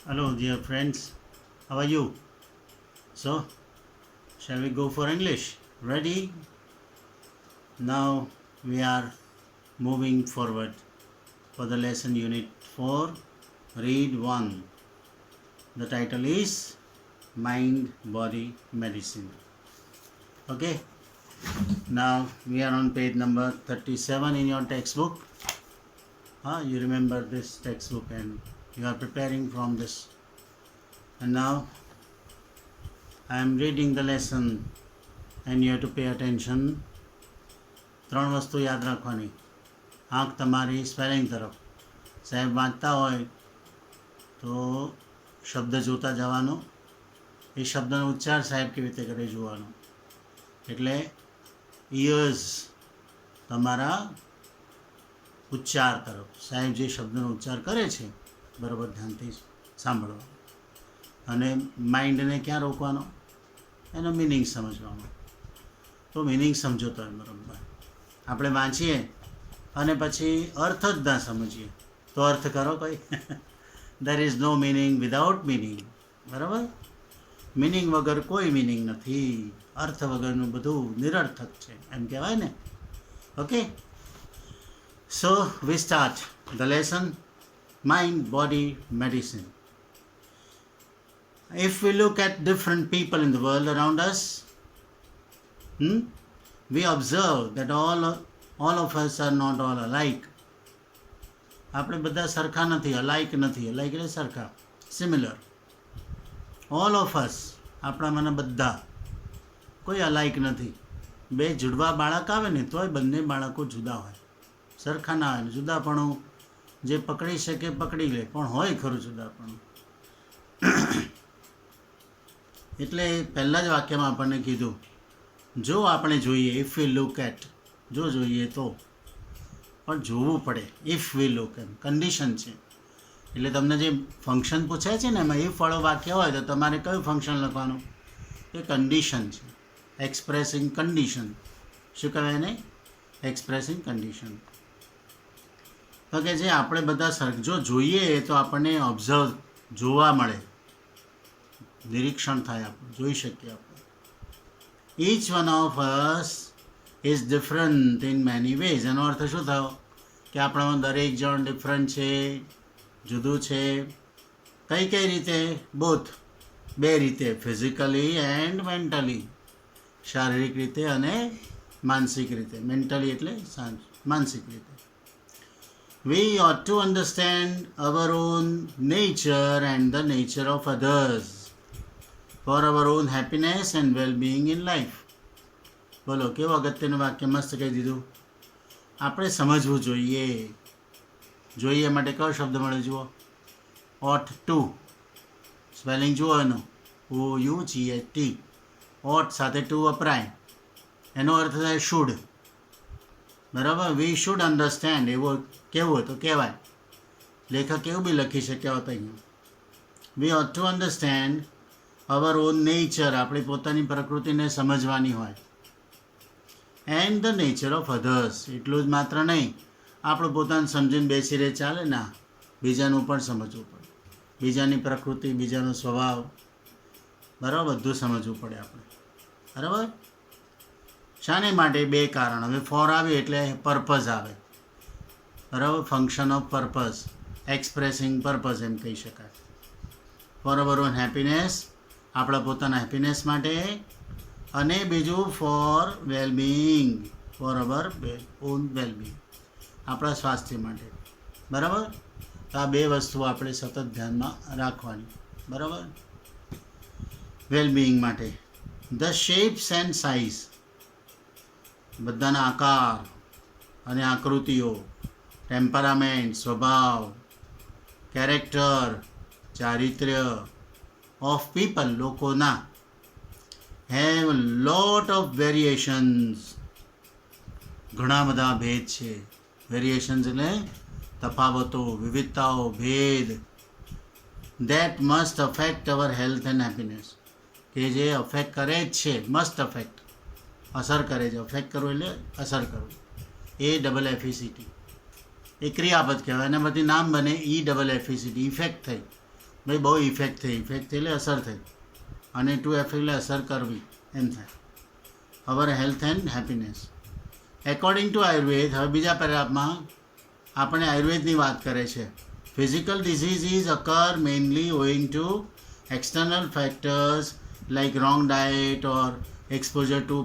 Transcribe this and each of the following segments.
Hello, dear friends. How are you? So, shall we go for English? Ready? Now we are moving forward for the lesson unit 4, read 1. The title is Mind Body Medicine. Okay, now we are on page number 37 in your textbook. You remember this textbook and you are preparing from this. And now I am reading the lesson and you have to pay attention. 3 વસ્તુ યાદ રાખવાની. આંખ તમારી spelling તરફ. સાહેબ વાંચતા હોય તો શબ્દ જોતા જવાનો, એ શબ્દનો ઉચ્ચાર સાહેબ કેવી રીતે કરે જોવાનો. એટલે ઇયર્સ તમારા ઉચ્ચાર તરફ, સાહેબ જે શબ્દનો ઉચ્ચાર કરે છે બરાબર ધ્યાનથી સાંભળવાનો. અને માઇન્ડને ક્યાં રોકવાનો? એનો મિનિંગ સમજવાનો. તો મિનિંગ સમજો તો બરાબર. આપણે વાંચીએ અને પછી અર્થ જ ના સમજીએ તો અર્થ કરો કંઈ. There is no meaning without meaning. બરાબર? મિનિંગ વગર કોઈ મિનિંગ નથી. અર્થ વગરનું બધું નિરર્થક છે એમ કહેવાય ને. Okay, so V start the lesson mind body medicine. If we look at different people in the world around us, we observe that all of us are not all alike. આપણે બધા સરખા નથી, અલાઇક નથી. અલાઇક એટલે સરખા, સિમિલર. ઓલ ઓફ અસ, આપણામાંના બધા, કોઈ અલાઇક નથી. બે જુડવા બાળક આવે ને તોય બંને બાળકો જુદા હોય, સરખા ના હોય. જુદાપણું જે પકડી શકે પકડી લે, પણ હોય ખરું જુદાપણું. એટલે પહેલાં જ વાક્યમાં આપણને કીધું, જો આપણે જોઈએ, ઇફ વી લુક એટ, જો જોઈએ તો, પણ જોવું પડે. ઇફ વી લુક એમ કન્ડિશન છે. એટલે તમને જે ફંક્શન પૂછાય છે ને એમાં ઇફ વાળો વાક્ય હોય તો તમારે કયું ફંક્શન લખવાનું? એ કન્ડિશન છે, એક્સપ્રેસિંગ કન્ડિશન. શું કહેવાય ને? Expressing condition. તો કે જે આપણે બધા જો જોઈએ તો આપણને ઓબ્ઝર્વ, જોવા મળે, નિરીક્ષણ થાય, આપણે જોઈ શકીએ. આપણે each one of us is different in many ways. એનો અર્થ શું થયો? કે આપણામાં દરેક જણ ડિફરન્ટ છે, જુદું છે. કઈ કઈ રીતે? બોથ, બે રીતે, ફિઝિકલી એન્ડ મેન્ટલી. શારીરિક રીતે અને માનસિક રીતે. મેન્ટલી એટલે માનસિક રીતે. We ought to understand our own nature and the nature of others for our own happiness and well-being in life. બોલો, કેવું અગત્યનું વાક્ય મસ્ત કહી દીધું. આપણે સમજવું જોઈએ. જોઈએ માટે કયો શબ્દ મળે જુઓ? ought to. સ્પેલિંગ જુઓ એનું, OUGHT. ought સાથે ટુ વપરાય, એનો અર્થ થાય શુડ. બરાબર? We should understand. એવું કેવું હોય તો કહેવાય. લેખક એવું બી લખી શક્યા હોત અહીંયા. વી ought to understand hour on nature, આપણી પોતાની પ્રકૃતિને સમજવાની હોય. And the nature of others, એટલું જ માત્ર નહીં, આપણે પોતાને સમજીને બેસી રહે ચાલે ના, બીજાનું પણ સમજવું પડે. બીજાની પ્રકૃતિ, બીજાનો સ્વભાવ, બરાબર, બધું સમજવું પડે આપણે. બરાબર? શાને માટે? બે કારણ. હવે ફોર આવે એટલે પર્પઝ આવે. બરાબર? Function of purpose, expressing purpose એમ કહી શકાય. ફોર અવર ઓન હેપીનેસ, આપણા પોતાના હેપીનેસ માટે. અને બીજું for wellbeing, for our own wellbeing, આપણા સ્વાસ્થ્ય માટે. બરાબર? તો આ બે વસ્તુ આપણે સતત ધ્યાનમાં રાખવાની. બરાબર? વેલબિંગ માટે. ધ શેપ્સ એન્ડ સાઇઝ, બધાના આકાર અને આકૃતિઓ, ટેમ્પરામેન્ટ, સ્વભાવ, કેરેક્ટર, ચારિત્ર્ય ઓફ પીપલ, લોકોના, હેવ લોટ ઓફ વેરિએશન્સ, ઘણા બધા ભેદ છે. વેરિએશન્સ એટલે તફાવતો, વિવિધતાઓ, ભેદ. That must affect hour health and happiness, કે જે અફેક્ટ કરે જ છે. મસ્ટ અફેક્ટ, અસર કરે છે. અફેક્ટ કરવું એટલે અસર કરવું. AFFECT. એ ક્રિયાપદ કહેવાય. એના બધી નામ બને EFFECT, ઇફેક્ટ થઈ. ભાઈ બહુ ઇફેક્ટ થઈ એટલે અસર થઈ, અને ટુ એફેક્ટ એટલે અસર કરવી એમ થાય. Our health and happiness according to Ayurveda. હવે બીજા પેરાગ્રાફમાં આપણે આયુર્વેદની વાત કરે છે. Physical diseases occur mainly owing to external factors like wrong diet or exposure to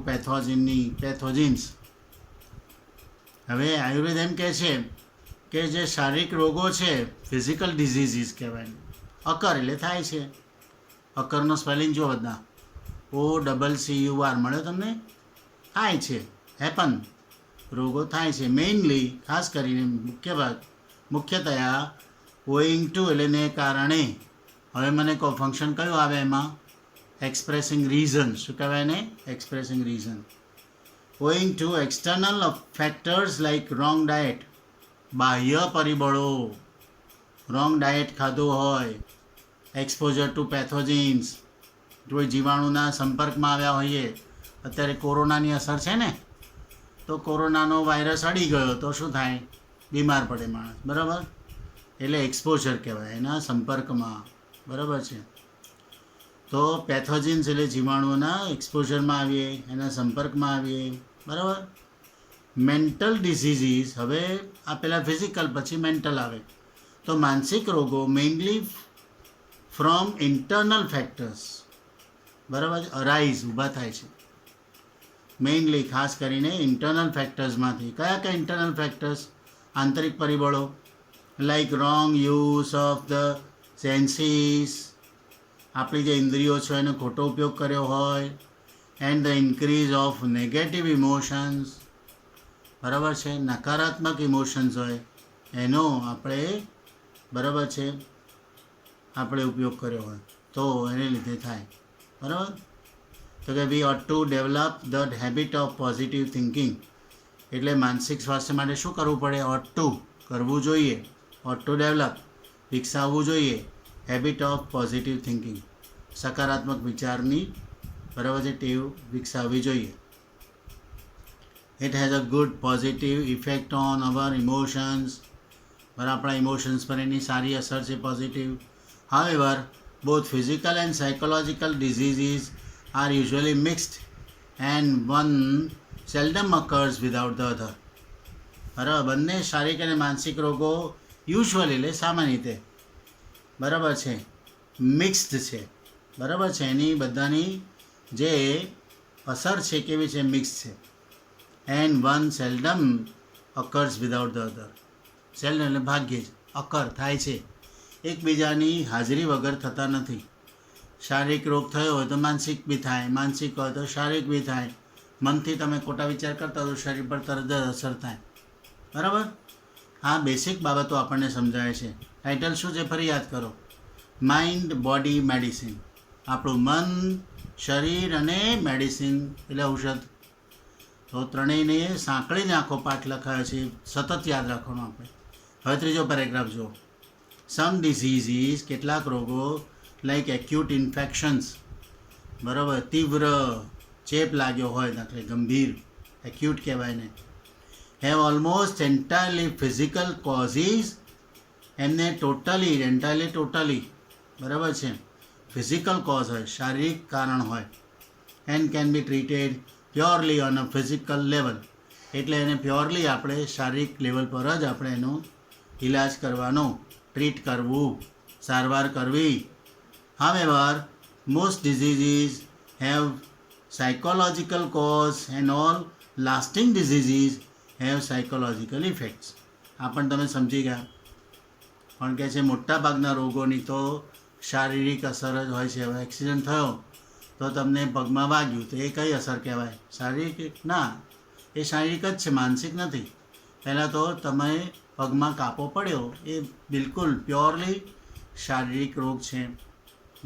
pathogens. હવે આયુર્વેદ એમ કહે છે કે જે શારીરિક રોગો છે ફિઝિકલ ડિઝીઝીસ કહેવાય. અકર એટલે થાય છે. અકરનો સ્પેલિંગ જો બધા OCCUR મળ્યો તમને. થાય છે, હેપન, રોગો થાય છે. મેઇનલી ખાસ કરીને મુખ્યતયા ઓઈંગ ટુ એટલે ને કારણે. હવે મને કહો ફંક્શન કયું આવે એમાં? Expressing reason. શું કહેવાય ને? Expressing reason. Owing to external factors like wrong diet. બાહ્ય પરિબળો, રોંગ ડાયટ ખાધું હોય, એક્સપોઝર ટુ પેથોજિન્સ, કોઈ જીવાણુના સંપર્કમાં આવ્યા હોઈએ. અત્યારે કોરોનાની અસર છે ને, તો કોરોનાનો વાયરસ અડી ગયો તો શું થાય? બીમાર પડે માણસ, બરાબર? એટલે એક્સપોઝર કહેવાય, એના સંપર્કમાં, બરાબર છે. તો પેથોજિન્સ એટલે જીવાણુઓના એક્સપોઝરમાં આવીએ, એના સંપર્કમાં આવીએ, બરાબર. Mental diseases. હવે આ પહેલાં ફિઝિકલ પછી મેન્ટલ આવે. તો માનસિક રોગો મેઇનલી ફ્રોમ ઇન્ટરનલ ફેક્ટર્સ, બરાબર, અરાઇઝ, ઊભા થાય છે. મેઇનલી ખાસ કરીને ઇન્ટરનલ ફેક્ટર્સમાંથી. કયા કયા ઇન્ટરનલ ફેક્ટર્સ? આંતરિક પરિબળો like wrong use of the senses, આપણી જે ઇન્દ્રિયો છે એનો ખોટો ઉપયોગ કર્યો હોય. And the increase of negative emotions, બરાબર છે, નકારાત્મક ઇમોશન્સ હોય એનો આપણે, બરાબર છે, આપણે ઉપયોગ કર્યો હોય તો એને લીધે થાય, બરાબર. તો કે we ought to develop the habit of positive thinking. એટલે માનસિક સ્વાસ્થ્ય માટે શું કરવું પડે? ઓટ ટુ, કરવું જોઈએ. ઓટ ટુ ડેવલપ, વિકસાવવું જોઈએ. હેબિટ ઓફ પોઝિટિવ થિંકિંગ, સકારાત્મક વિચારની, બરાબર છે, ટેવ વિકસાવવી જોઈએ. It has a good positive effect on our emotions. બરાબર, આપણા ઇમોશન્સ પર એની સારી અસર છે, positive. However both physical and psychological diseases are usually mixed and one seldom occurs without the other. બરાબર, બંને શારીરિક અને માનસિક રોગો યુઝ્યુઅલી એટલે સામાન્ય રીતે, બરાબર છે, મિક્સ્ડ છે, બરાબર છે. એની બધાની જે અસર છે કેવી છે? મિક્સ છે. And one seldom occurs without the other. Seldom એટલે ભાગ્યે જ, અકર થાય છે, એકબીજાની હાજરી વગર થતા નથી. શારીરિક રોગ થયો હોય તો માનસિક બી થાય, માનસિક હોય તો શારીરિક બી થાય. મનથી તમે ખોટા વિચાર કરતા હોય તો શરીર પર તરત જ અસર થાય, બરાબર. આ બેસિક બાબતો આપણને સમજાય છે. ટાઇટલ શું છે ફરી યાદ કરો? Mind body medicine. આપણું મન, શરીર અને મેડિસિન એટલે ઔષધ. તો ત્રણેયને સાંકળીને આખો પાઠ લખાયો છે, સતત યાદ રાખવાનું આપણે. હવે ત્રીજો પેરેગ્રાફ જુઓ. સમ ડિઝીઝીસ, કેટલાક રોગો, લાઈક એક્યુટ ઇન્ફેક્શન્સ, બરાબર, તીવ્ર ચેપ લાગ્યો હોય, દાખલે ગંભીર, એક્યુટ કહેવાય ને, have almost entirely physical causes. એમને ટોટલી, બરાબર છે, ફિઝિકલ કોઝ હોય, શારીરિક કારણ હોય. And can be treated purely on a physical level. એટલે એને પ્યોરલી આપણે શારીરિક લેવલ પર જ આપણે એનો ઇલાજ કરવાનો, ટ્રીટ કરવું, સારવાર કરવી. However, most diseases have psychological cause and all lasting diseases have psychological effects. આ પણ તમે સમજી ગયા. પણ કહે છે મોટાભાગના રોગોની તો શારીરિક અસર જ હોય છે. હવે એક્સિડન્ટ થયો તો તમને પગમાં વાગ્યું તો એ કઈ અસર કહેવાય? શારીરિક? ના, એ શારીરિક જ છે, માનસિક નથી. પહેલાં તો તમે પગમાં કાપો પડ્યો એ બિલકુલ પ્યોરલી શારીરિક રોગ છે,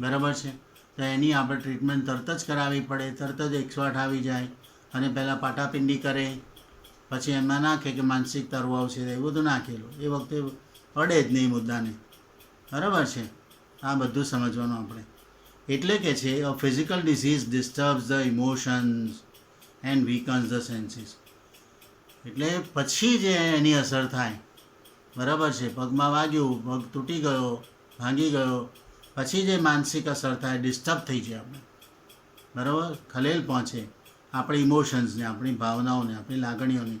બરાબર છે. તો એની આપણે ટ્રીટમેન્ટ તરત જ કરાવવી પડે. તરત જ 108 આવી જાય અને પહેલાં પાટાપિંડી કરે, પછી એમાં નાખે કે માનસિક તારું આવશે, એવું બધું નાખેલું. એ વખતે અડે જ નહીં મુદ્દાને, બરાબર છે. આ બધું સમજવાનું આપણે. એટલે કે છે a physical disease disturbs the emotions and weakens the senses. એટલે પછી જે એની અસર થાય, બરાબર છે. પગમાં વાગ્યું, પગ તૂટી ગયો, ભાંગી ગયો, પછી જે માનસિક અસર થાય, ડિસ્ટર્બ થઈ જાય આપણે, બરાબર, ખલેલ પહોંચે આપણી ઇમોશન્સને, આપણી ભાવનાઓને, આપણી લાગણીઓને,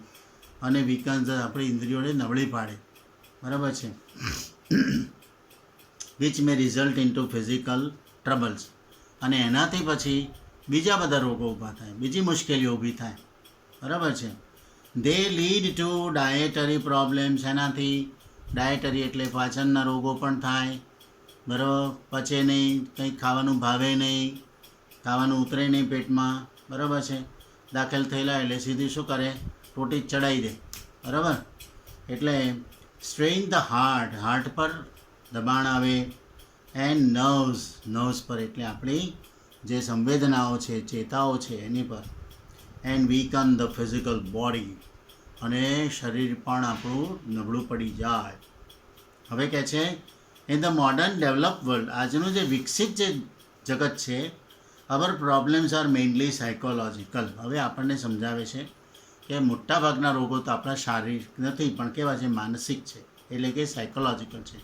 અને વીકન્સ આપણી ઇન્દ્રિયોને નબળી પાડે, બરાબર છે, which may result into physical troubles, અને એનાથી પછી બીજા બધા રોગો ઊભા થાય, બીજી મુશ્કેલીઓ ઊભી થાય, બરાબર છે. દે લીડ ટુ ડાયેટરી પ્રોબ્લેમ્સ, એનાથી ડાયેટરી એટલે પાચનના રોગો પણ થાય, બરાબર, પચે નહીં, કંઈક ખાવાનું ભાવે નહીં, ખાવાનું ઉતરે નહીં પેટમાં, બરાબર છે, દાખલ થયેલા એટલે સીધી શું કરે, ટોટી ચડાવી દે, બરાબર. એટલે સ્ટ્રેઇન ધ હાર્ટ પર દબાણ આવે, એન્ડ નર્વ્સ પર એટલે આપણી જે સંવેદનાઓ છે, ચેતાઓ છે એની પર, એન્ડ વીકન ધ ફિઝિકલ બોડી, અને શરીર પણ આપણું નબળું પડી જાય. હવે કહે છે in the modern develop world, આજનું જે વિકસિત જે જગત છે, અવર પ્રોબ્લેમ્સ આર મેઇનલી સાયકોલોજીકલ. હવે આપણને સમજાવે છે કે મોટાભાગના રોગો તો આપણા શારીરિક નથી, પણ કેવા છે, માનસિક છે, એટલે કે સાયકોલોજીકલ છે,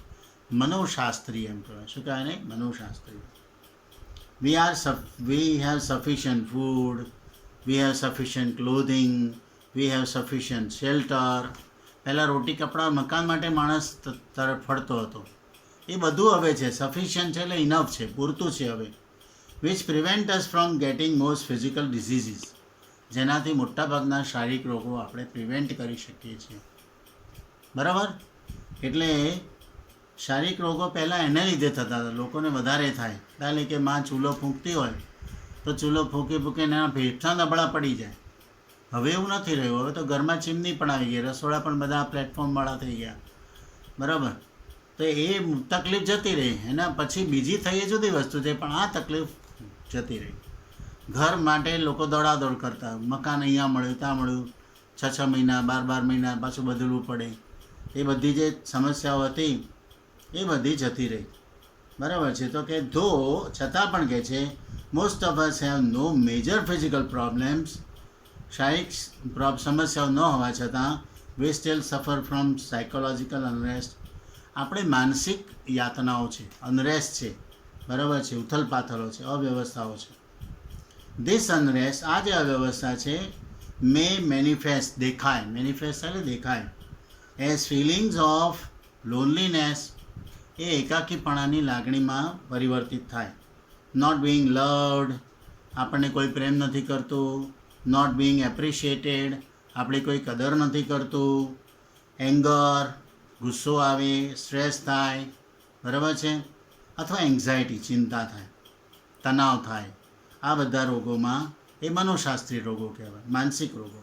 મનોશાસ્ત્રીય એમ કહેવાય. શું કહેવાય ને, મનોશાસ્ત્રીય. we have sufficient food, we have sufficient clothing, we have sufficient shelter. પહેલાં રોટી કપડાં મકાન માટે માણસ તરફ ફરતો હતો, એ બધું હવે છે, સફિશિયન્ટ છે એટલે ઇનફ છે, પૂરતું છે હવે. Which prevent us from getting most physical diseases, જેનાથી મોટાભાગના શારીરિક રોગો આપણે પ્રિવેન્ટ કરી શકીએ છીએ, બરાબર. એટલે શારીરિક રોગો પહેલાં એને લીધે થતા હતા, લોકોને વધારે થાય, એટલે કે માં ચૂલો ફૂંકતી હોય તો ચૂલો ફૂંકી ફૂંકીને એના ફેફસા નબળા પડી જાય. હવે એવું નથી રહ્યું, હવે તો ઘરમાં ચીમની પણ આવી ગઈ, રસોડા પણ બધા પ્લેટફોર્મવાળા થઈ ગયા, બરાબર. તો એ તકલીફ જતી રહી, એના પછી બીજી થઈ એ જુદી વસ્તુ છે, પણ આ તકલીફ જતી રહી. ઘર માટે લોકો દોડાદોડ કરતા, મકાન અહીંયા મળ્યું, ત્યાં મળ્યું, 6 મહિના 12 મહિના પાછું બદલવું પડે, એ બધી જે સમસ્યાઓ હતી એ બધી જતી રહી, બરાબર છે. તો કે ધો છતાં પણ કહે છે most of us have no major physical problems, શારીરિક સમસ્યાઓ ન હોવા છતાં we still suffer from psychological unrest, આપણે માનસિક યાતનાઓ છે, અનરેસ્ટ છે, બરાબર છે, ઉથલપાથલો છે, અવ્યવસ્થાઓ છે. ધીસ અનરેસ્ટ, આ જે અવ્યવસ્થા છે, મે મેનિફેસ્ટ, દેખાય, મેનિફેસ્ટ એટલે દેખાય, એઝ ફિલિંગ્સ ઓફ લોનલીનેસ, એ એકાકીપણાની લાગણીમાં પરિવર્તિત થાય. નોટ બિંગ લવ્ડ, આપણને કોઈ પ્રેમ નથી કરતું. નોટ બિંગ એપ્રિશિએટેડ, આપણી કોઈ કદર નથી કરતું. એંગર, ગુસ્સો આવે, સ્ટ્રેસ થાય, બરાબર છે, અથવા એન્ઝાયટી, ચિંતા થાય, તણાવ થાય. આ બધા રોગોમાં એ મનોશાસ્ત્રીય રોગો કહેવાય, માનસિક રોગો.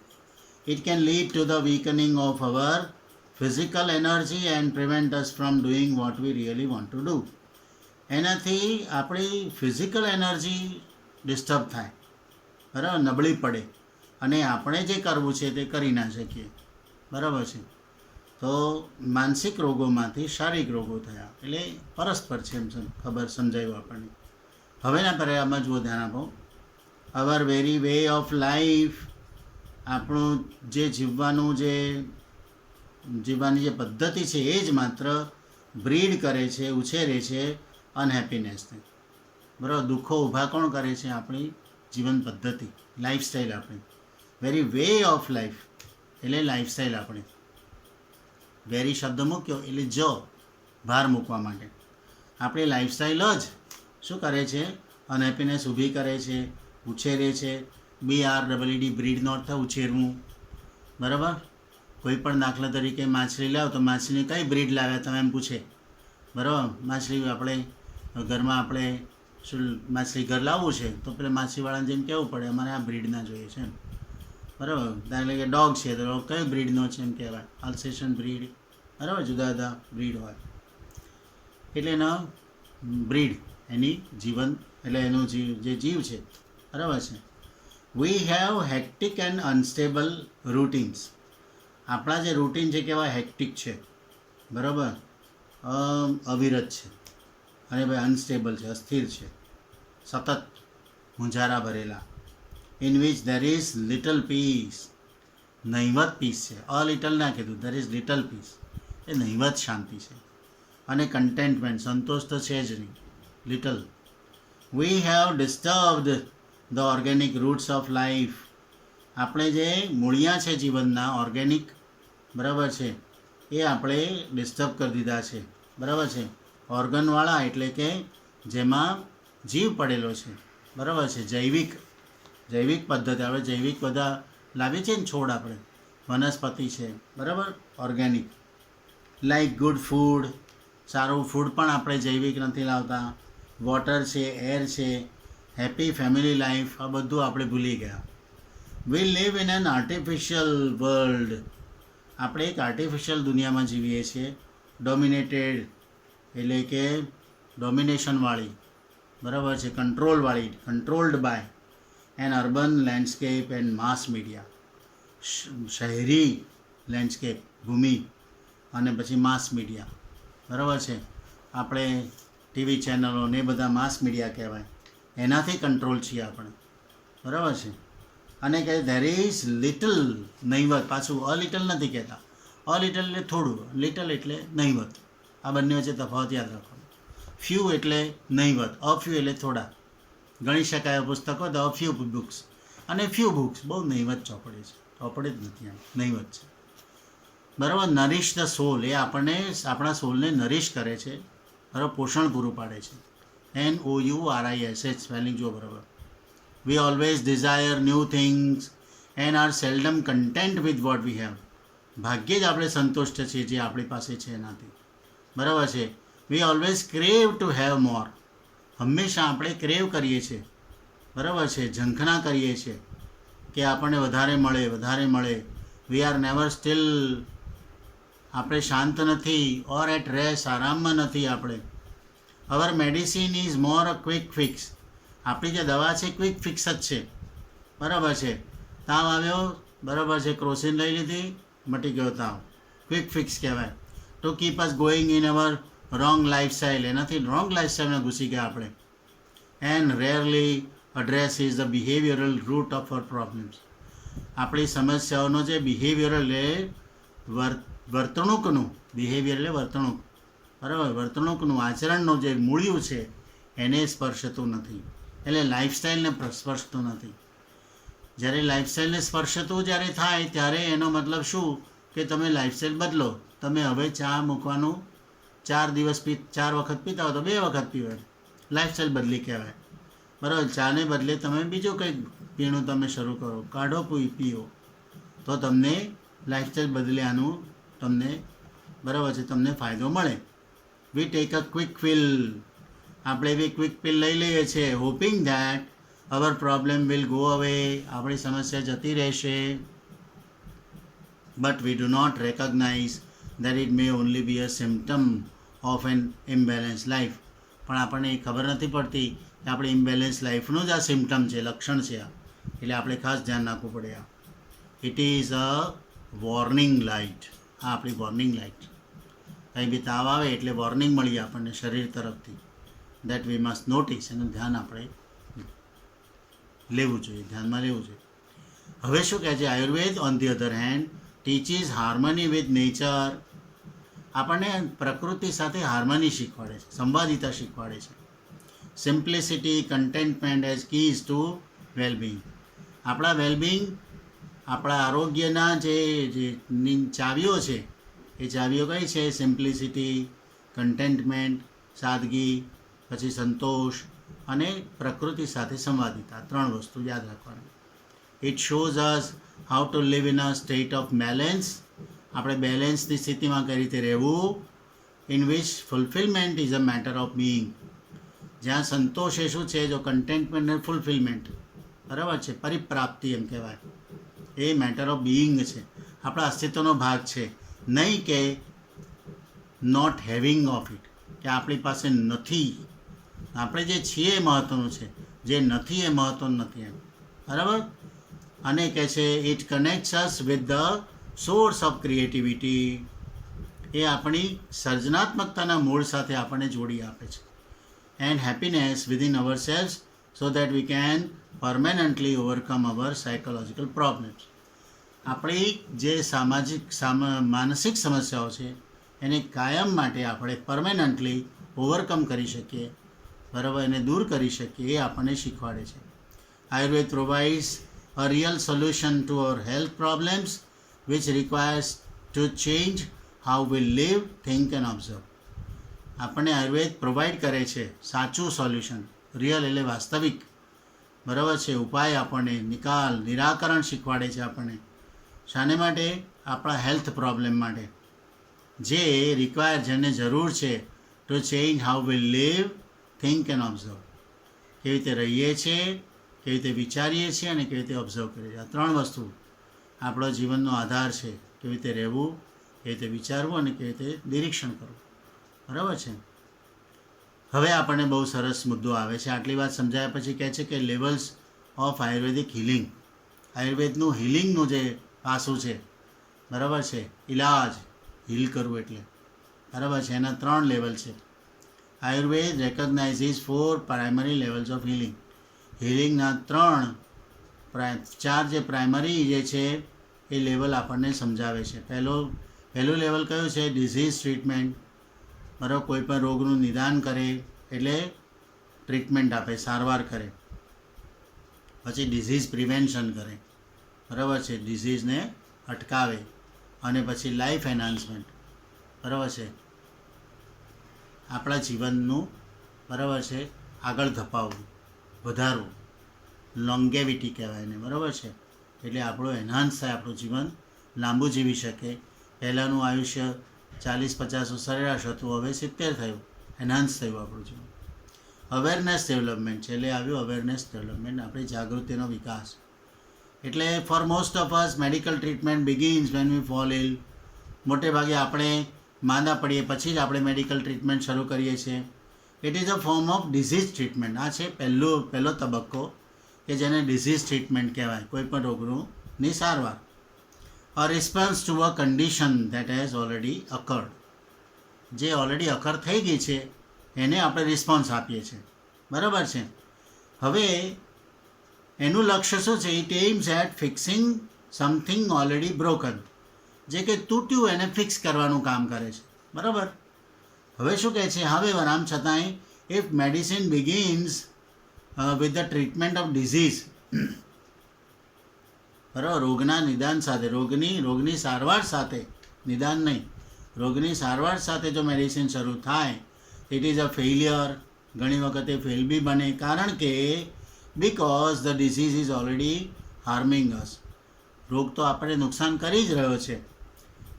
It can lead to the weakening of our physical energy and prevent us from doing what we really want to do. એનાથી આપણી ફિઝિકલ એનર્જી ડિસ્ટર્બ થાય, બરાબર, નબળી પડે, અને આપણે જે કરવું છે તે કરી ના શકીએ, બરાબર છે. તો માનસિક રોગોમાંથી શારીરિક રોગો થયા, એટલે પરસ્પર છે, એમ ખબર સમજાયું આપણને. હવેના પરિણામમાં જુઓ, ધ્યાન આપો. અવર વેરી વે ઓફ લાઈફ, આપણું જે જીવવાની જે પદ્ધતિ છે એ જ માત્ર બ્રીડ કરે છે, ઉછેરે છે અનહેપીનેસને, બરાબર. દુઃખો ઊભા કોણ કરે છે? આપણી જીવન પદ્ધતિ, લાઈફસ્ટાઈલ આપણી. વેરી વે ઓફ લાઈફ એટલે લાઈફસ્ટાઈલ આપણી. વેરી શબ્દ મૂક્યો એટલે ભાર મૂકવા માટે. આપણી લાઈફસ્ટાઈલ જ શું કરે છે? અનહેપીનેસ ઊભી કરે છે, ઉછેરે છે. BREED, બ્રીડ નો અર્થ ઉછેરવું, બરાબર. કોઈ પણ દાખલા તરીકે માછલી લાવ તો માછલીની કઈ બ્રીડ લાવ્યા તમે એમ પૂછે, બરાબર. માછલી આપણે ઘરમાં આપણે શું માછલી ઘર લાવવું છે તો પેલા માછલીવાળાને જેમ કહેવું પડે અમારે આ બ્રીડના જોઈએ છે એમ, બરાબર. દાખલા કે ડોગ છે તો કઈ બ્રીડનો છે એમ કહેવાય, અલ્સેશન બ્રીડ, બરાબર. જુદા જુદા બ્રીડ હોય એટલે એના બ્રીડ, એની જીવન એટલે એનો જે જીવ છે, બરાબર છે. We have hectic and unstable routines. આપણા જે રૂટીન છે કેવા હેક્ટિક છે, બરાબર, અવિરત છે, અને ભાઈ અનસ્ટેબલ છે, અસ્થિર છે, સતત મૂંઝારા ભરેલા. In which there is little peace, નહિવત પીસ છે. લિટલ ના કીધું, ધેર ઇઝ લિટલ પીસ, એ નહિવત શાંતિ છે. અને કન્ટેન્ટમેન્ટ, સંતોષ તો છે જ નહીં. little. We have disturbed the organic roots of life. આપણે જે મૂળિયા છે જીવનના ઓર્ગેનિક, બરાબર છે, એ આપણે ડિસ્ટર્બ કરી દીધા છે, બરાબર છે. ઓર્ગનવાળા એટલે કે જેમાં જીવ પડેલો છે, બરાબર છે. જૈવિક પદ્ધતિ, આપણે જૈવિક બધા લાવીએ છીએ ને છોડ, આપણે વનસ્પતિ છે, બરાબર, ઓર્ગેનિક. લાઈક ગુડ ફૂડ, સારું ફૂડ પણ આપણે જૈવિક નથી લાવતા. વોટર છે, એર છે, હેપી ફેમિલી લાઈફ, આ બધું આપણે ભૂલી ગયા. We live in an artificial world. આપણે એક આર્ટિફિશિયલ દુનિયામાં જીવીએ છીએ, ડોમિનેટેડ એટલે કે ડોમિનેશનવાળી, બરાબર છે, controlled by an urban landscape and mass media. શહેરી લેન્ડસ્કેપ, ભૂમિ, અને પછી માસ મીડિયા, બરાબર છે. આપણે ટીવી ચેનલો ને બધા માસ મીડિયા કહેવાય, એનાથી કંટ્રોલ છીએ આપણે, બરાબર છે. અને કહે ધેર ઇઝ લિટલ, નહીવત, પાછું લિટલ નથી કહેતા. લિટલ એટલે થોડું, લિટલ એટલે નહીવત. આ બંને વચ્ચે તફાવત યાદ રાખવાનો. ફ્યુ એટલે નહીવત, ફ્યુ એટલે થોડા. ગણી શકાય પુસ્તકો તો ફ્યુ બુક્સ, અને ફ્યુ બુક્સ બહુ નહીવત ચોપડે છે, ચોપડે જ નથી, આમ નહીવત છે, બરાબર. નરિશ ધ સોલ, એ આપણને આપણા સોલને નરિશ કરે છે, બરાબર, પોષણ પૂરું પાડે છે. NOURISH સ્પેલિંગ જો બરાબર. We always desire new things and are seldom content with what we have. ભાગ્યે જ આપણે સંતુષ્ટ છીએ જે આપણી પાસે છે એનાથી, બરાબર છે. We always crave to have more. હંમેશા આપણે ક્રેવ કરીએ છીએ, બરાબર છે, ઝંખના કરીએ છીએ કે આપણને વધારે મળે. We are never still. આપણે શાંત નથી. ઓર એટ રેસ્ટ, આરામમાં નથી આપણે. Our medicine is more a quick fix. આપણી જે દવા છે ક્વિક ફિક્સ જ છે, બરાબર છે. તાવ આવ્યો, બરાબર છે, ક્રોસિન લઈ લીધી, મટી ગયો તાવ, ક્વિક ફિક્સ કહેવાય. To keep us going in our wrong lifestyle, એનાથી રોંગ લાઈફસ્ટાઈલમાં ઘૂસી ગયા આપણે. And rarely address is the behavioural root of our problems. આપણી સમસ્યાઓનો જે બિહેવિયરલ એ વર્તણૂકનું, બિહેવિયર એટલે વર્તણૂક, બરાબર, વર્તણૂકનું, આચરણનું જે મૂળિયું છે એને સ્પર્શતું નથી, એટલે લાઈફસ્ટાઈલને સ્પર્શતું નથી. જ્યારે લાઈફસ્ટાઈલને સ્પર્શતું જ્યારે થાય ત્યારે એનો મતલબ શું કે તમે લાઈફસ્ટાઈલ બદલો. તમે હવે ચા મૂકવાનું 4 વખત પીતા હો તો 2 વખત પીવાય, લાઈફસ્ટાઈલ બદલી કહેવાય, બરાબર. ચાને બદલે તમે બીજું કંઈક પીણું તમે શરૂ કરો, કાઢો પીઓ, તો તમને લાઈફસ્ટાઈલ બદલ્યાનું તમને, બરાબર છે, તમને ફાયદો મળે. We take a quick pill. આપણે બી ક્વિક પિલ લઈ લઈએ છીએ, hoping that our problem will go away. આપણી સમસ્યા જતી રહેશે. But we do not recognize that it may only be a symptom of an imbalance life. પણ આપણને એ ખબર નથી પડતી કે આપણે ઇમ્બેલેન્સ લાઈફનું જ આ સિમ્ટમ છે, લક્ષણ છે આ. એટલે આપણે ખાસ ધ્યાન રાખવું પડે. આ it is a warning light. આ આપણી વોર્નિંગ લાઇટ. કંઈ બી તાવ આવે એટલે વોર્નિંગ મળી આપણને શરીર તરફથી. That we must notice. એનું ધ્યાન આપણે લેવું જોઈએ, ધ્યાનમાં લેવું જોઈએ. હવે શું કહે છે Ayurveda? On the other hand teaches harmony with nature. આપણને પ્રકૃતિ સાથે હાર્મની શીખવાડે છે, સંવાદિતા શીખવાડે છે. Simplicity, contentment as keys to wellbeing. આપણા વેલબિંગ, આપણા આરોગ્યના જે ચાવીઓ છે એ ચાવીઓ કઈ છે? સિમ્પ્લિસિટી, કન્ટેન્ટમેન્ટ, સાદગી, પછી સંતોષ અને પ્રકૃતિ સાથે સંવાદિતા. 3 વસ્તુ યાદ રાખવાની. It shows us how two live in a state of balance. આપણે બેલેન્સની સ્થિતિમાં કઈ રીતે રહેવું. In which fulfilment is a matter of being. જ્યાં સંતોષ એ શું છે? જો કન્ટેન્ટમેન્ટ અને ફુલફિલમેન્ટ, બરાબર છે, પરિપ્રાપ્તિ એમ કહેવાય, એ મેટર ઓફ બિઈંગ છે, આપણા અસ્તિત્વનો ભાગ છે. નહીં કે નોટ હેવિંગ ઓફ ઇટ, કે આપણી પાસે નથી. આપણે જે છીએ એ મહત્ત્વનું છે, જે નથી એ મહત્ત્વનું નથી એમ, બરાબર. અને કહે છે it connects us with the source of creativity. એ આપણી સર્જનાત્મકતાના મૂળ સાથે આપણને જોડી આપે છે. And happiness within our selves so that we can permanently overcome our psychological problems. આપણી જે માનસિક સમસ્યાઓ છે એને કાયમ માટે આપણે પરમેનન્ટલી ઓવરકમ કરી શકીએ, બરાબર, એને દૂર કરી શકીએ એ આપણને શીખવાડે છે. Ayurveda provides a real solution to our health problems which requires to change how we live, think and observe. આપણને આયુર્વેદ પ્રોવાઈડ કરે છે સાચું સોલ્યુશન, રિયલ એટલે વાસ્તવિક, બરાબર છે, ઉપાય આપણને નિરાકરણ શીખવાડે છે આપણને. શાને માટે? આપણા હેલ્થ પ્રોબ્લેમ માટે, જે રિક્વાયર, જેને જરૂર છે to change how we live, think and observe. કેવી રીતે રહીએ છીએ, કેવી રીતે વિચારીએ છીએ અને કેવી રીતે ઓબ્ઝર્વ કરીએ છીએ. આ 3 વસ્તુ આપણો જીવનનો આધાર છે. કેવી રીતે રહેવું, કેવી રીતે વિચારવું અને કેવી રીતે નિરીક્ષણ કરવું. બરાબર છે. હવે આપણને બહુ સરસ મુદ્દો આવે છે. આટલી વાત સમજાયા પછી કહે છે કે લેવલ્સ ઓફ આયુર્વેદિક હિલિંગ. આયુર્વેદનું હિલિંગનું જે પાસું છે, બરાબર છે, ઇલાજ, હીલ કરવું એટલે, બરાબર છે, એના 3 લેવલ છે. Ayurveda recognises 4 primary levels of healing. હિલિંગના 4 જે પ્રાઇમરી જે છે એ લેવલ આપણને સમજાવે છે. પહેલું લેવલ કયું છે? Disease treatment. બરાબર, કોઈ પણ રોગનું નિદાન કરે એટલે ટ્રીટમેન્ટ આપે, સારવાર કરે. પછી ડિઝીઝ પ્રિવેન્શન કરે, બરાબર છે, ડિઝીઝને અટકાવે. અને પછી લાઈફ એન્હાન્સમેન્ટ, બરાબર છે, આપણા જીવનનું, બરાબર છે, આગળ ધપાવવું, વધારવું, લોંગેવિટી કહેવાય એને, બરાબર છે. એટલે આપણું એન્હાન્સ થાય, આપણું જીવન લાંબુ જીવી શકે. પહેલાંનું આયુષ્ય 40-50 સરેરાશ હતું, હવે 70 થયું, એન્હાન્સ થયું આપણું જીવન. અવેરનેસ ડેવલપમેન્ટ છે, એટલે આવ્યું અવેરનેસ ડેવલપમેન્ટ, આપણી જાગૃતિનો વિકાસ. એટલે for most of us medical treatment begins when we fall ill. મોટે ભાગે આપણે માંદા પડીએ પછી જ આપણે મેડિકલ ટ્રીટમેન્ટ શરૂ કરીએ છીએ. It is a form of disease treatment. આ છે પહેલો તબક્કો કે જેને ડિઝીઝ ટ્રીટમેન્ટ કહેવાય, કોઈ પણ રોગની સારવાર. A response to a condition that has already occurred. જે ઓલરેડી અકર થઈ ગઈ છે એને આપણે રિસ્પોન્સ આપીએ છીએ, બરાબર છે. હવે એનું લક્ષ્ય શું છે? It aims at fixing something already broken. જે કે તૂટ્યું એને ફિક્સ કરવાનું કામ કરે છે, બરાબર. હવે શું કહે છે? હાવેવર, આમ છતાંય, if medicine begins with the treatment of disease, બરાબર, રોગના નિદાન સાથે, રોગની સારવાર સાથે, નિદાન નહીં, રોગની સારવાર સાથે જો મેડિસિન શરૂ થાય, ઇટ ઇઝ અ ફેલિયર. ઘણી વખતે ફેલ બી બને, કારણ કે because the disease is already harming us. રોગ તો આપણે નુકસાન કરી જ રહ્યો છે.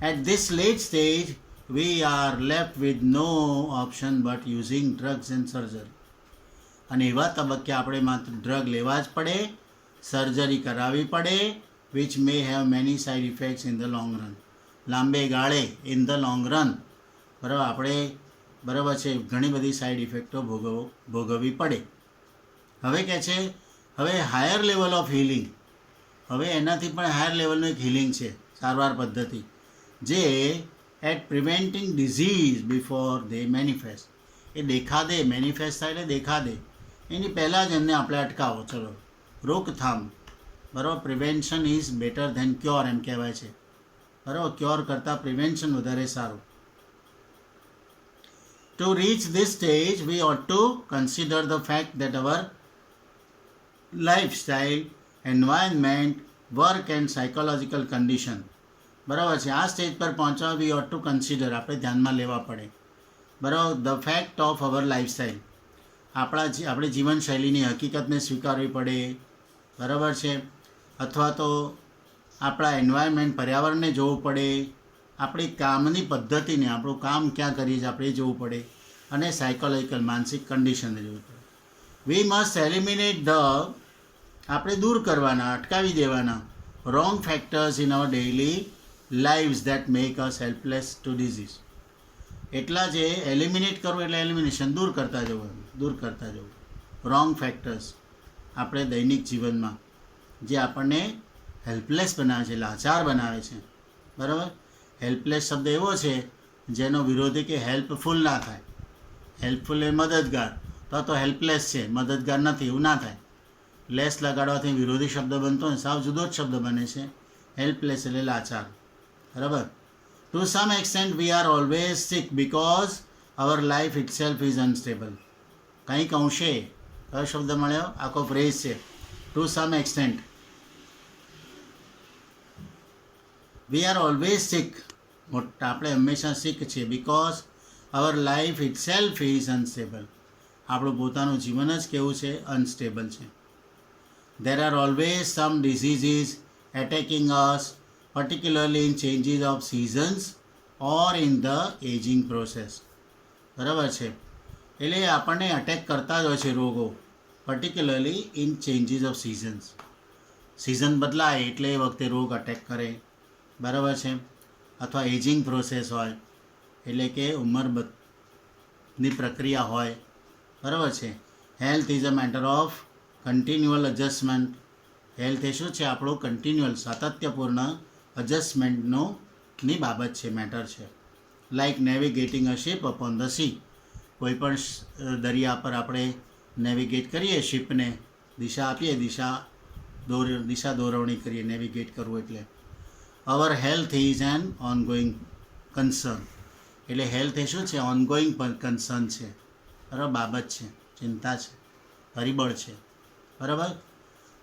At this late stage we are left with no option but using drugs and surgery. અને એવા તબક્કે આપણે માત્ર ડ્રગ લેવા જ પડે, સર્જરી કરાવવી પડે, which may have many side effects in the long run. લાંબે ગાળે, ઇન ધ લોંગ રન, બરાબર, આપણે, બરાબર છે, ઘણી બધી સાઇડ ઇફેક્ટો ભોગવવી પડે. હવે કહે છે, હવે હાયર લેવલ ઓફ હિલિંગ. હવે એનાથી પણ હાયર લેવલનું એક હિલિંગ છે, સારવાર પદ્ધતિ, જે at preventing disease before they manifest. એ દેખાદે, મેનિફેસ્ટ થાય એટલે દેખાદે, એની પહેલાં જ એમને આપણે અટકાવો. ચલો, રોકથામ, બરાબર. Prevention is better than cure એમ કહેવાય છે, બરાબર. ક્યોર કરતાં પ્રિવેન્શન વધારે સારું. To reach this stage, we ought to consider the fact that our lifestyle, environment, work and psychological condition, બરાબર છે, આ સ્ટેજ પર પહોંચવા we ought to consider, આપણે ધ્યાનમાં લેવા પડે, બરાબર. The fact of our lifestyle, આપણી જીવનશૈલીની હકીકતને સ્વીકારવી પડે, બરાબર છે. અથવા તો આપણા એન્વાયરમેન્ટ, પર્યાવરણને જોવું પડે, આપણી કામની પદ્ધતિને, આપણું કામ ક્યાં કરીએ છીએ આપણે જોવું પડે, અને સાયકોલોજીકલ, માનસિક કન્ડિશનને જોવું પડે. વી મસ્ટ એલિમિનેટ ધ, આપણે દૂર કરવાના, અટકાવી દેવાના wrong factors in our daily lives that make us helpless to disease. એટલા જે એલિમિનેટ કરવું એટલે એલિમિનેશન, દૂર કરતા જવું. રોંગ ફેક્ટર્સ આપણે દૈનિક જીવનમાં જે આપણને હેલ્પલેસ બનાવે છે, લાચાર બનાવે છે, બરાબર. હેલ્પલેસ શબ્દ એવો છે જેનો વિરોધી કે હેલ્પફુલ ના થાય. હેલ્પફુલ એ મદદગાર, તો હેલ્પલેસ છે, મદદગાર નથી, એવું ના થાય. લેસ લગાડવાથી વિરોધી શબ્દ બનતો ને સાવ જુદો જ શબ્દ બને છે. હેલ્પલેસ એટલે લાચાર, બરાબર. To some extent we are always sick because our life itself is unstable. કંઈક અંશે કયો શબ્દ મળ્યો? આખો ફ્રેઝ છે. To some extent. We are always sick. આપણે હંમેશા સિક છીએ because our life itself is unstable. આપણું પોતાનું જીવન જ કેવું છે? અનસ્ટેબલ છે. There are always some diseases attacking us, particularly in changes of seasons or in the aging process. બરાબર છે. એટલે આપણને અટેક કરતા જ હોય છે રોગો, particularly in changes of seasons. Season બદલાય એટલે એ વખતે રોગ અટેક કરે. બરાબર છે. અથવા એજિંગ પ્રોસેસ હોય એટલે કે ઉંમરની પ્રક્રિયા હોય. બરાબર છે. Health is a matter of continual adjustment. Health એ શું છે? આપણું કન્ટિન્યુઅલ સાતત્યપૂર્ણ એડજસ્ટમેન્ટની બાબત છે, મેટર છે. Like navigating a ship upon the sea. કોઈ પણ દરિયા પર આપણે નેવિગેટ કરીએ, શિપને દિશા આપીએ, દિશા દોરવણી કરીએ. નેવિગેટ કરવું એટલે અવર health is an ongoing concern. એટલે હેલ્થ એ શું છે? ઓનગોઈંગ કન્સર્ન છે. બરાબર, બાબત છે, ચિંતા છે, પરિબળ છે. બરાબર.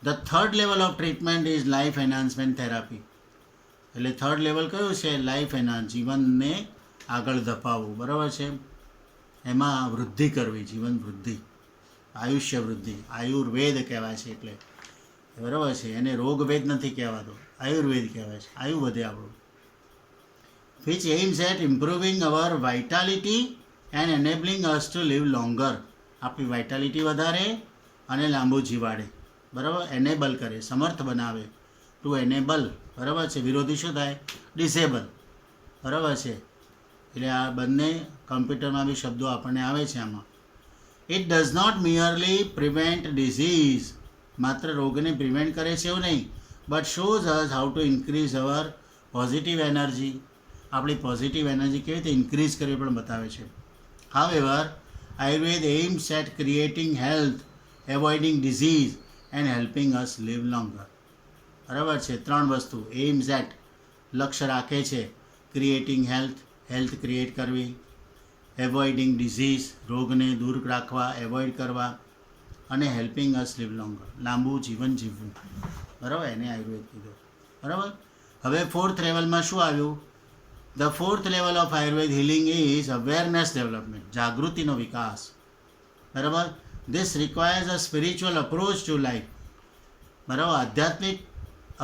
The third level of treatment is life enhancement therapy. એટલે થર્ડ લેવલ કયું છે? લાઈફ એન્હાન્સ, જીવનને આગળ ધપાવવું. બરાબર છે. એમાં વૃદ્ધિ કરવી, જીવન વૃદ્ધિ, આયુષ્ય વૃદ્ધિ. આયુર્વેદ કહેવાય છે. એટલે બરાબર છે. એને રોગવેદ નથી કહેવાતો, આયુર્વેદ કહેવાય છે. આયુ વધે આપણું. Which aims at improving our vitality and enabling us to live longer. આપણી વાઇટાલિટી વધારે અને લાંબુ જીવાડે. બરાબર. એનેબલ કરે, સમર્થ બનાવે. To enable. બરાબર છે. વિરોધી શું થાય? ડિસેબલ. બરાબર છે. એટલે આ બંને કમ્પ્યુટરમાં બી શબ્દો આપણને આવે છે આમાં. It does not merely prevent disease. માત્ર રોગને પ્રિવેન્ટ કરે છે એવું નહીં, but shows us how to increase our positive energy. આપણી પોઝિટિવ એનર્જી કેવી રીતે ઇન્ક્રીઝ કરવી પણ બતાવે છે. However Ayurveda aims at creating health, avoiding disease and helping us live longer. બરાબર છે. ત્રણ વસ્તુ. એઇમ્સ એટ, લક્ષ્ય રાખે છે. ક્રિએટિંગ હેલ્થ, હેલ્થ ક્રિએટ કરવી. એવોઇડિંગ ડિઝીઝ, રોગને દૂર રાખવા, એવોઇડ કરવા. અને હેલ્પિંગ અસ લીવ લોંગર, લાંબુ જીવન જીવવું. બરાબર. એને આયુર્વેદ કીધું. બરાબર. હવે ફોર્થ લેવલમાં શું આવ્યું? The fourth level of Ayurveda healing is awareness development. જાગૃતિનો વિકાસ. બરાબર. This requires a spiritual approach to life. બરાબર. આધ્યાત્મિક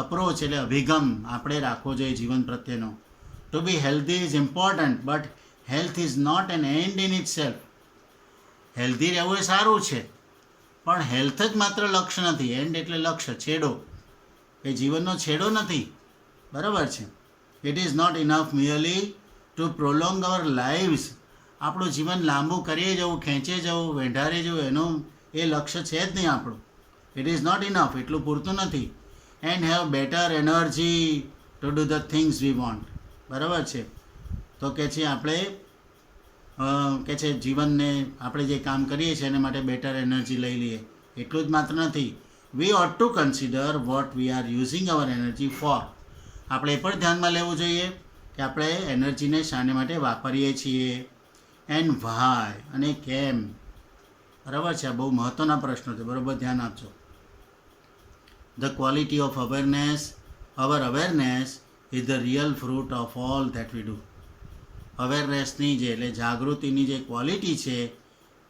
અપ્રોચ એટલે અભિગમ આપણે રાખવો જોઈએ જીવન પ્રત્યેનો. To be healthy is important, but health is not an end itself. Healthy રહેવું એ સારું છે, પણ હેલ્થ જ માત્ર લક્ષ્ય નથી. એન્ડ એટલે લક્ષ્ય, છેડો. એ જીવનનો છેડો નથી. બરાબર છે. It is not enough merely to prolong our lives. આપણું જીવન લાંબુ કરીએ જવું, ખેંચે જવું, વેંઢારે જવું, એનું એ લક્ષ્ય છે જ નહીં આપણું. It is not enough. એટલું પૂરતું નથી. And have better energy to do the things we want. બરાબર છે. તો કે છે આપણે કે છે જીવનને આપણે જે કામ કરીએ છીએ એના માટે બેટર એનર્જી લઈ લઈએ. એટલું જ માત્ર નથી. We ought to consider what we are using our energy for. આપણે એ પણ ધ્યાનમાં લેવું જોઈએ કે આપણે એનર્જીને શાને માટે વાપરીએ છીએ, એન્ડ વાય, અને કેમ. બરાબર છે. આ બહુ મહત્ત્વના પ્રશ્નો છે. બરાબર, ધ્યાન આપજો. The quality of awareness, our awareness is the real fruit of all that we do. અવેરનેસની જે એટલે જાગૃતિની જે ક્વોલિટી છે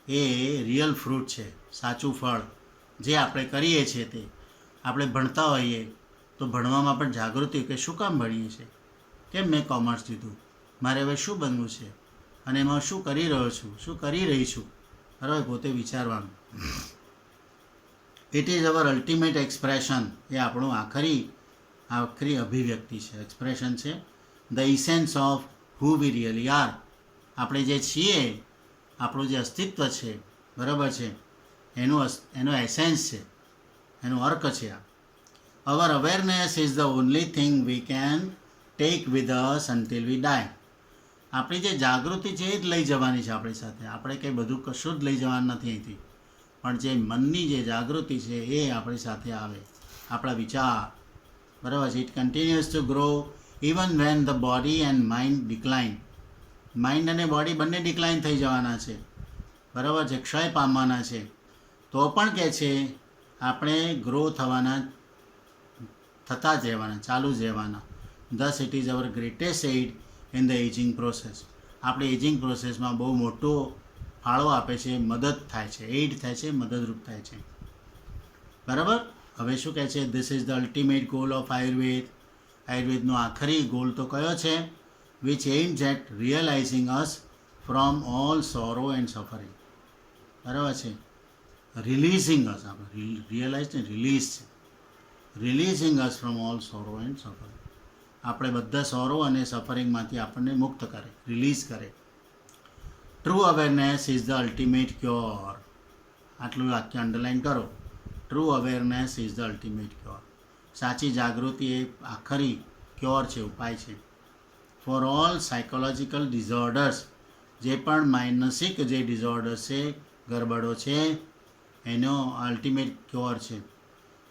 એ રિયલ ફ્રૂટ છે, સાચું ફળ. જે આપણે કરીએ છીએ તે આપણે ભણતા હોઈએ તો ભણવામાં પણ જાગૃતિ કે શું કામ ભણીએ છીએ, કેમ મેં કોમર્સ લીધું, મારે હવે શું બનવું છે, અને એમાં શું કરી રહ્યો છું, શું કરી રહી છું. બરાબર. પોતે વિચારવાનું. It is our ultimate expression. એ આપણું આખરી અભિવ્યક્તિ છે, એક્સપ્રેશન છે. The essence of who we really are. આપણે જે છીએ, આપણું જે અસ્તિત્વ છે, બરાબર છે, એનો એસેન્સ છે, એનો અર્ક છે આ. Our awareness is the only thing we can take with us until we die. આપણી જે જાગૃતિ છે એ જ લઈ જવાની છે આપણી સાથે. આપણે કંઈ બધું કશું જ લઈ જવાનું નથી અહીંથી, પણ જે મનની જે જાગૃતિ છે એ આપણી સાથે આવે, આપણા વિચાર. બરાબર છે. It continuous two grow even when the body and mind decline. Mind અને બોડી બંને ડિક્લાઇન થઈ જવાના છે. બરાબર છે, ક્ષય પામવાના છે, તો પણ કહે છે આપણે ગ્રો થતા જ રહેવાના, ચાલુ જ રહેવાના. This it is hour greatest aid in the ageing process. આપણે એજિંગ પ્રોસેસમાં બહુ મોટો ફાળો આપે છે, મદદ થાય છે, એઇડ થાય છે, મદદરૂપ થાય છે. બરાબર. હવે શું કહે છે? This is the ultimate goal of Ayurveda. આયુર્વેદનો આખરી ગોલ તો કયો છે? Which aims at realising us from all sorrow and suffering. બરાબર છે. રિલીઝિંગ અસ, આપણે રિયલાઇઝ ને રિલીઝ છે, releasing us from all sorrow and suffering. આપણે બધા સોરો અને સફરિંગમાંથી આપણને મુક્ત કરે, રિલીઝ કરે. True awareness is the ultimate cure. આટલું વાક્ય અંડરલાઇન કરો. True awareness is the ultimate cure. સાચી જાગૃતિ એ આખરી ક્યોર છે, ઉપાય છે. ફોર ઓલ સાયકોલોજીકલ ડિઝોર્ડર્સ, જે પણ માનસિક જે ડિઝોર્ડર્સ છે, ગરબડો છે, એનો અલ્ટિમેટ ક્યોર છે.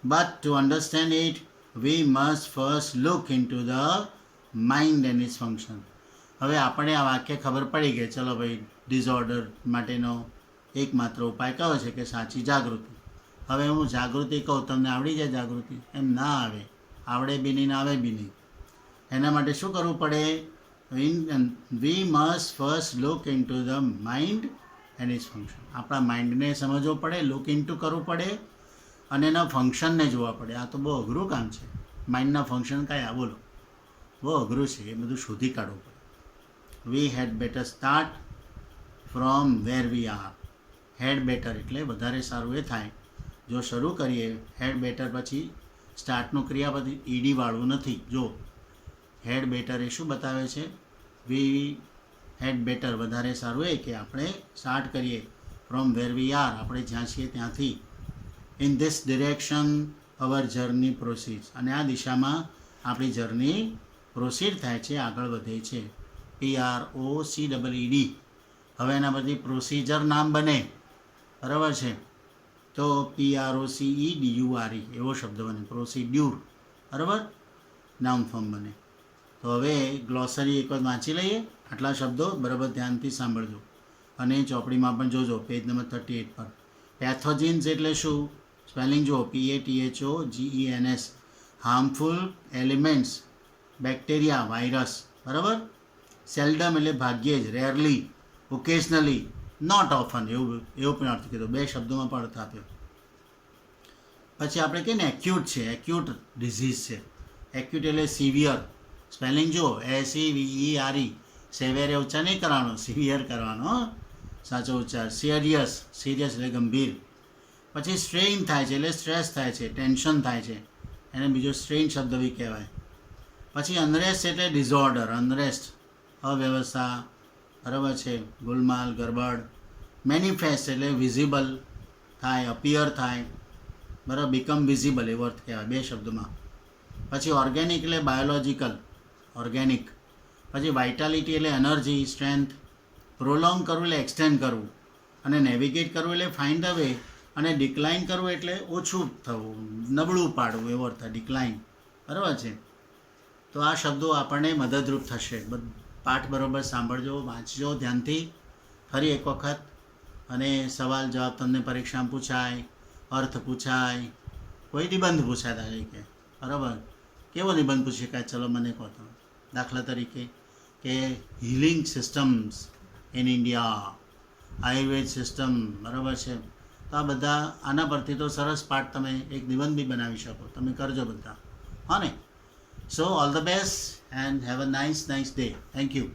But to understand it we must first look into the mind and its function. હવે આપણે આ વાક્ય ખબર પડી ગઈ, ચલો ભાઈ, ડિઝોર્ડર માટેનો એકમાત્ર ઉપાય કયો છે? કે સાચી જાગૃતિ. હવે હું જાગૃતિ કહું, તમને આવડી જાય જાગૃતિ? એમ ના આવે, આવડે બી નહીં, આવે બી નહીં. એના માટે શું કરવું પડે? We must first look into the mind and its function. આપણા માઇન્ડને સમજવો પડે, લુક ઇન ટુ કરવું પડે, અને એના ફંક્શનને જોવા પડે. આ તો બહુ અઘરું કામ છે. માઇન્ડના ફંક્શન કાંઈ આ બોલો, બહુ અઘરું છે, એ બધું શોધી કાઢવું પડે. We had better start from where we are. Had better એટલે વધારે સારું એ થાય જો શરૂ કરીએ હેડ બેટર, પછી સ્ટાર્ટનું ક્રિયાપદ ઈડીવાળું નથી. જો હેડ બેટર એ શું બતાવે છે? વી હેડ બેટર, વધારે સારું એ કે આપણે સ્ટાર્ટ કરીએ ફ્રોમ વેર વી આર, આપણે જ્યાં છીએ ત્યાંથી. In this direction our journey proceed. અને આ દિશામાં આપણી જર્ની પ્રોસીડ થાય છે, આગળ વધે છે. PROCEED. હવે એના બધી પ્રોસિજર નામ બને, બરાબર છે. તો PROCEDURE એવો શબ્દ બને, પ્રોસિડ્યુર, બરાબર, નાઉન ફોર્મ બને. તો હવે ગ્લોસરી એક વાર વાંચી લઈએ, આટલા શબ્દો બરાબર ધ્યાનથી સાંભળજો, અને ચોપડીમાં પણ જોજો, પેજ નંબર 38 પર. પેથોજિન્સ એટલે શું? સ્પેલિંગ જુઓ, PATHOGENS. Harmful elements, bacteria, virus, બરાબર. સેલ્ડમ એટલે ભાગ્યે જ, રેરલી, ઓકેશનલી, નોટ ઓફન, એવો પણ અર્થ કીધો. બે શબ્દોમાં પણ અર્થ આપ્યો. પછી આપણે કહીએ ને એક્યુટ છે, એક્યુટ ડિઝીઝ છે. એક્યુટ એટલે સિવિયર. સ્પેલિંગ જુઓ, SEVERE. સેવેરે ઉચ્ચાર નહીં કરવાનો, સિવિયર કરવાનો, સાચો ઉચ્ચાર. સિરિયસ, સિરિયસ એટલે ગંભીર. પછી સ્ટ્રેઇન થાય છે એટલે સ્ટ્રેસ થાય છે, ટેન્શન થાય છે, એને બીજો સ્ટ્રેઇન શબ્દ બી કહેવાય. પછી અનરેસ્ટ એટલે ડિઝોર્ડર, અનરેસ્ટ, અવ્યવસ્થા, બરાબર છે, ગુલમાલ, ગરબડ. મેનિફેસ્ટ એટલે વિઝિબલ થાય, અપિયર થાય, બરાબર, બીકમ વિઝિબલ એવો અર્થ કહેવાય બે શબ્દમાં. પછી ઓર્ગેનિક એટલે બાયોલોજિકલ, ઓર્ગેનિક. પછી વાઇટાલિટી એટલે એનર્જી, સ્ટ્રેન્થ. પ્રોલોંગ કરવું એટલે એક્સટેન્ડ કરવું, અને નેવિગેટ કરવું એટલે ફાઇન્ડ ધ વે, અને ડિક્લાઇન કરવું એટલે ઓછું થવું, નબળું પાડવું એવો અર્થ, ડિક્લાઇન, બરાબર છે. તો આ શબ્દો આપણને મદદરૂપ થશે. પાઠ બરાબર સાંભળજો, વાંચજો ધ્યાનથી ફરી એક વખત, અને સવાલ જવાબ તમને પરીક્ષામાં પૂછાય, અર્થ પૂછાય, કોઈ નિબંધ પૂછાતા તરીકે, બરાબર. કેવો નિબંધ પૂછી શકાય? ચલો મને કહો તો. દાખલા તરીકે કે healing systems in India, Ayurveda system, બરાબર છે. તો આ બધા આના પરથી તો સરસ પાઠ તમે એક નિબંધ બી બનાવી શકો. તમે કરજો બધા, હા ને. So all the best and have a nice day. Thank you.